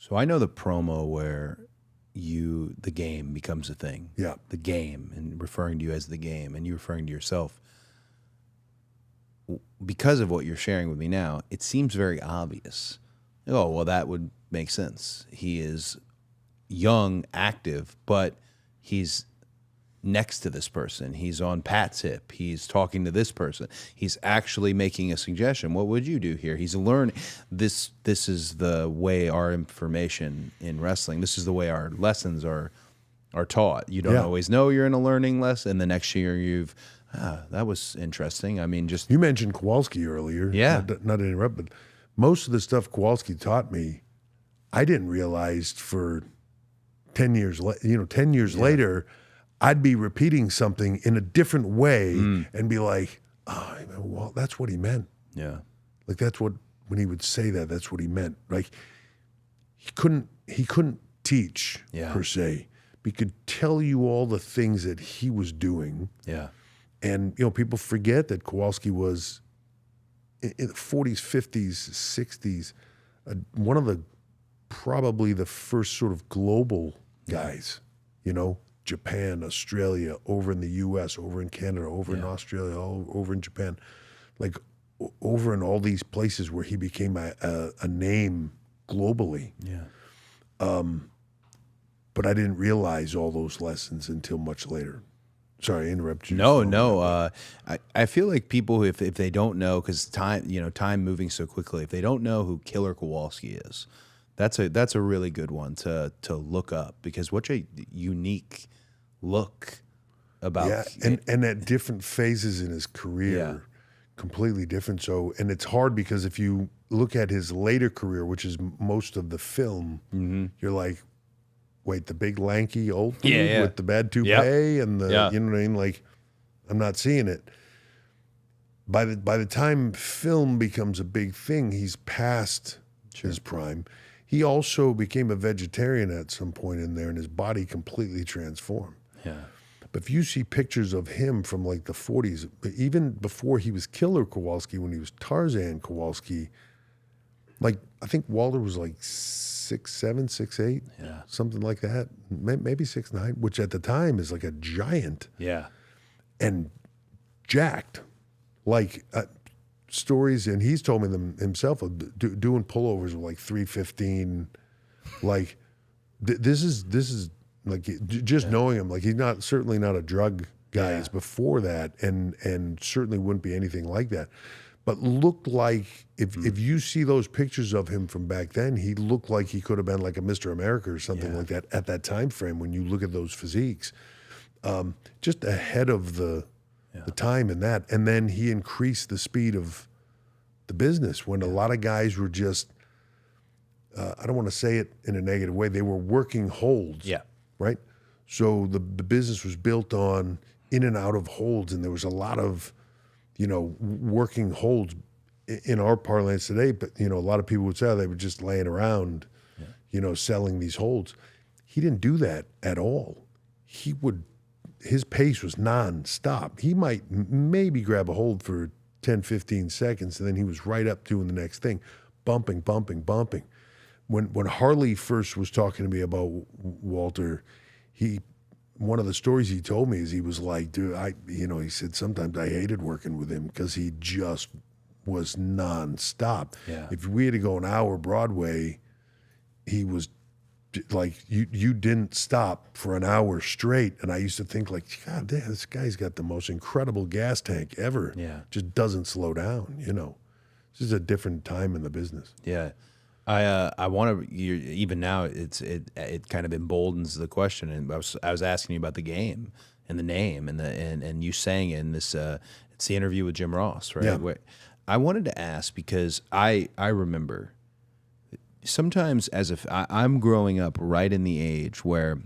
So I know the promo where the game becomes a thing. Yeah. The game, and referring to you as the game, and you referring to yourself. Because of what you're sharing with me now, it seems very obvious. Oh, well, that would make sense. He is young, active, but he's next to this person. He's on Pat's hip. He's talking to this person. He's actually making a suggestion. What would you do here? He's learning. This is the way our information in wrestling, this is the way our lessons are taught. You don't always know you're in a learning lesson, and the next year you've, that was interesting. I mean, just... You mentioned Kowalski earlier. Yeah. Not to interrupt, but most of the stuff Kowalski taught me, I didn't realize for 10 years, 10 years later, I'd be repeating something in a different way and be like, oh, well, that's what he meant. Yeah. Like that's what, when he would say that, that's what he meant. Like he couldn't teach per se. But he could tell you all the things that he was doing. Yeah. And, people forget that Kowalski was in the 40s, 50s, 60s, one of probably the first sort of global guys, Japan, Australia, over in the U.S., over in Canada, over in Australia, all over in Japan, like over in all these places where he became a name globally. Yeah. But I didn't realize all those lessons until much later. Sorry, I interrupted you. No. I feel like people, if they don't know, because time moving so quickly, if they don't know who Killer Kowalski is, that's a really good one to look up, because what a unique look about. Yeah, and at different phases in his career, completely different. So, and it's hard because if you look at his later career, which is most of the film, you're like, wait, the big lanky old dude with the bad toupee and the, you know what I mean? Like, I'm not seeing it. By the time film becomes a big thing, he's past his prime. He also became a vegetarian at some point in there, and his body completely transformed. Yeah. But if you see pictures of him from like the 40s, even before he was Killer Kowalski, when he was Tarzan Kowalski, like I think Walter was like 6'7", 6'8", something like that, maybe 6'9", which at the time is like a giant. Yeah. And jacked, like stories, and he's told me them himself of doing pullovers of like 315, like this is like just knowing him, like he's certainly not a drug guy as before that, and certainly wouldn't be anything like that. But looked like, if you see those pictures of him from back then, he looked like he could have been like a Mr. America or something like that at that time frame when you look at those physiques. Just ahead of the time in that. And then he increased the speed of the business when a lot of guys were just, I don't want to say it in a negative way, they were working holds. Yeah. Right? So the business was built on in and out of holds, and there was a lot of, working holds in our parlance today, but, a lot of people would say they were just laying around, selling these holds. He didn't do that at all. His pace was nonstop. He might maybe grab a hold for 10, 15 seconds, and then he was right up doing the next thing, bumping. When Harley first was talking to me about Walter, one of the stories he told me is he was like, dude, he said sometimes I hated working with him because he just was nonstop. Yeah. If we had to go an hour Broadway, he was like, you didn't stop for an hour straight. And I used to think like, God damn, this guy's got the most incredible gas tank ever. Yeah. Just doesn't slow down, This is a different time in the business. Yeah. I want to, even now it kind of emboldens the question, and I was asking you about the game and the name and you saying it in this it's the interview with Jim Ross, right? Yeah. I wanted to ask because I remember sometimes I'm growing up right in the age where,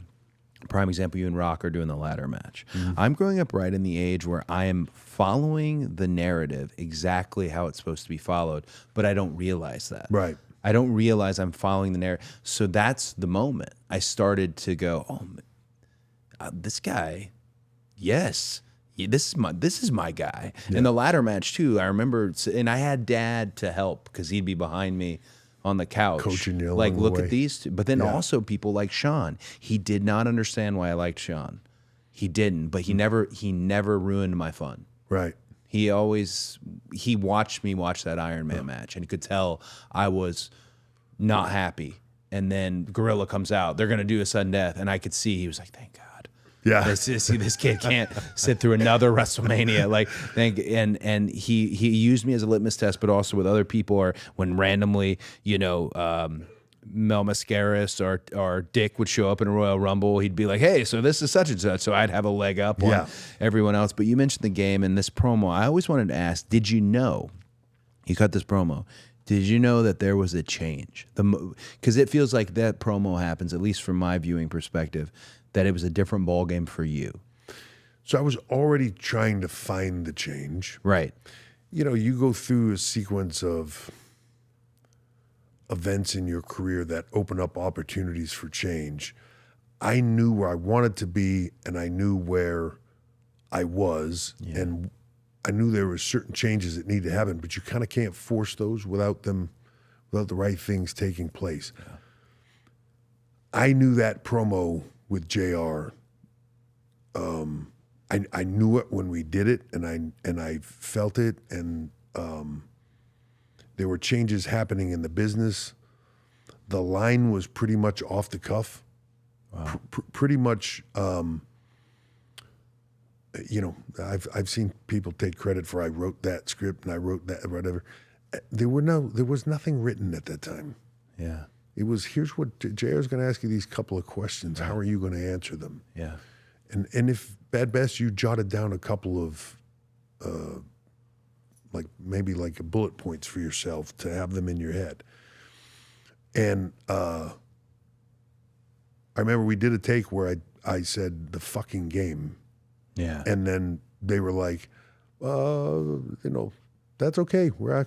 prime example, you and Rock are doing the ladder match. I'm growing up right in the age where I am following the narrative exactly how it's supposed to be followed, but I don't realize that. Right. I don't realize I'm following the narrative. So that's the moment I started to go, this guy, yes, this is my guy. And the ladder match too, I remember, and I had Dad to help because he'd be behind me on the couch, Coaching you like, along the look way. at these two. But then also people like Sean. He did not understand why I liked Sean. He didn't, but he never ruined my fun. Right. He watched me watch that Iron Man match, and he could tell I was not happy. And then Gorilla comes out. They're going to do a sudden death. And I could see he was like, thank God. Yeah. This kid can't sit through another WrestleMania. Like, and he used me as a litmus test, but also with other people, or when randomly, Mel Mascaris or Dick would show up in a Royal Rumble, he'd be like, hey, so this is such and such. So I'd have a leg up on everyone else. But you mentioned the game and this promo. I always wanted to ask, did you know, you cut this promo, did you know that there was a change? Because it feels like that promo happens, at least from my viewing perspective, that it was a different ball game for you. So I was already trying to find the change. Right. You go through a sequence of events in your career that open up opportunities for change. I knew where I wanted to be, and I knew where I was, and I knew there were certain changes that needed to happen, but you kind of can't force those without the right things taking place. Yeah. I knew that promo with JR. I knew it when we did it, and I felt it, and there were changes happening in the business. The line was pretty much off the cuff. Wow. Pretty much. I've seen people take credit for I wrote that script and I wrote that whatever. There was nothing written at that time. Yeah. It was, here's what JR's going to ask you, these couple of questions. Right. How are you going to answer them? Yeah. And if at best you jotted down a couple of maybe bullet points for yourself to have them in your head. And I remember we did a take where I said the fucking game. Yeah. And then they were like, that's okay. We're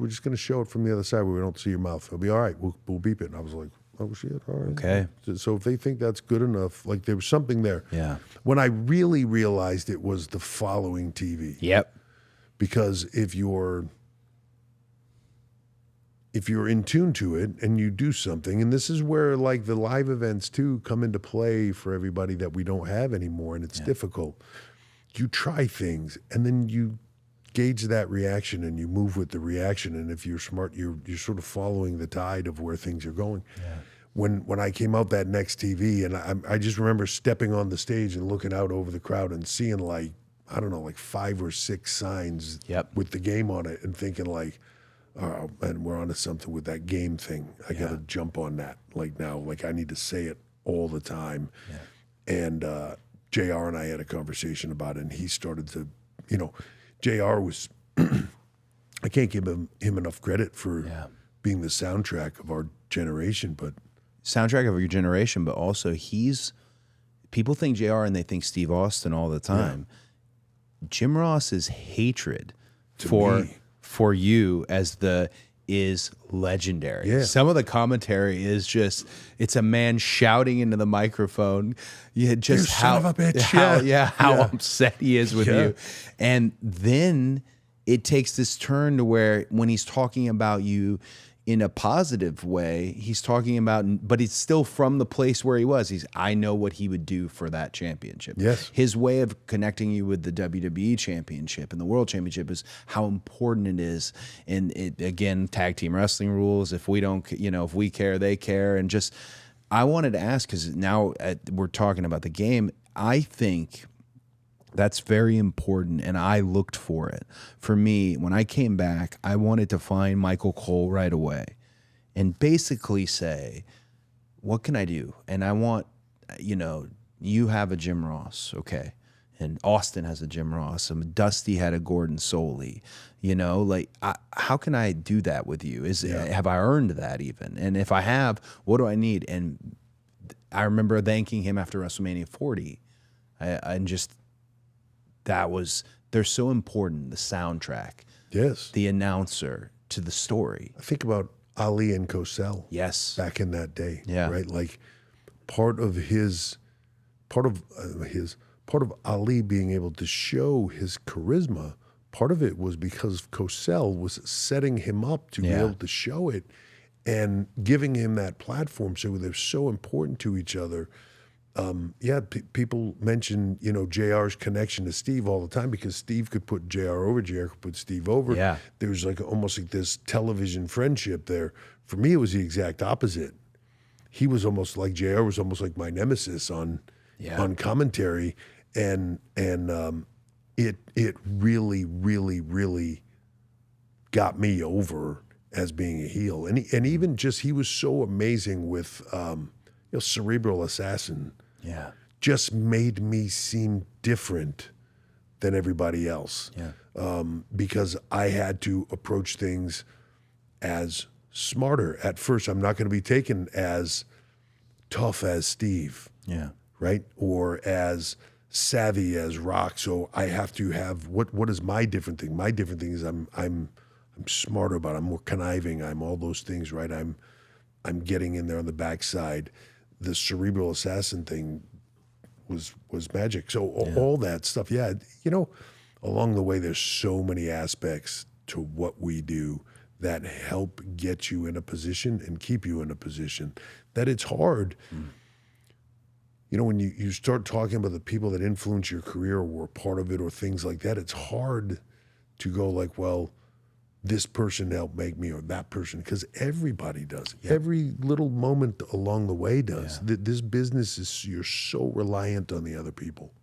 just gonna show it from the other side where we don't see your mouth. It'll be all right. We'll beep it. And I was like, oh shit, all right. Okay. So if they think that's good enough, like there was something there. Yeah. When I really realized it was the following TV. Yep. Because if you're in tune to it and you do something, and this is where like the live events too come into play for everybody that we don't have anymore, and it's difficult. You try things and then you gauge that reaction and you move with the reaction. And if you're smart, you're sort of following the tide of where things are going. Yeah. When I came out that next TV, and I just remember stepping on the stage and looking out over the crowd and seeing like 5 or 6 signs with the game on it, and thinking like, oh, and we're onto something with that game thing. I got to jump on that now. Like I need to say it all the time. Yeah. And JR and I had a conversation about it, and he started to, JR was, I can't give him enough credit for being the soundtrack of our generation, but soundtrack of your generation, but also people think JR and they think Steve Austin all the time. Yeah. Jim Ross's hatred for you is legendary. Yeah. Some of the commentary is just, it's a man shouting into the microphone. Just son of a bitch. How upset he is with you. And then it takes this turn to where when he's talking about you in a positive way, he's talking about, but it's still from the place where he was. I know what he would do for that championship. Yes. His way of connecting you with the WWE championship and the world championship is how important it is. And it, again, tag team wrestling rules. If we don't, if we care, they care. And just, I wanted to ask, because now we're talking about the game. I think that's very important, and I looked for it. For me, when I came back, I wanted to find Michael Cole right away and basically say, what can I do? And I want, you have a Jim Ross, okay, and Austin has a Jim Ross, and Dusty had a Gordon Soley, how can I do that with you? Have I earned that even? And if I have, what do I need? And I remember thanking him after WrestleMania 40, they're so important, the soundtrack, the announcer to the story. I think about Ali and Cosell. Yes. Back in that day. Yeah. Right? Like part of Ali being able to show his charisma, part of it was because Cosell was setting him up to be able to show it. and giving him that platform. So they're so important to each other. People mention, JR's connection to Steve all the time because Steve could put JR over, JR could put Steve over. Yeah. There's like almost like this television friendship there. For me, it was the exact opposite. He was almost like JR was almost like my nemesis on commentary, and it really, really, really got me over as being a heel, and even just he was so amazing with Cerebral Assassin. Yeah. Just made me seem different than everybody else. Yeah. Because I had to approach things as smarter. At first, I'm not going to be taken as tough as Steve. Yeah. Right? Or as savvy as Rock. So I have to have what is my different thing? My different thing is I'm smarter about it. I'm more conniving. I'm all those things, right? I'm getting in there on the backside. The Cerebral Assassin thing was magic. So all that stuff, along the way, there's so many aspects to what we do that help get you in a position and keep you in a position that it's hard. When you start talking about the people that influence your career or were part of it or things like that, it's hard to go like, well, this person helped make me or that person, because everybody does. Yep. Every little moment along the way does. This business you're so reliant on the other people.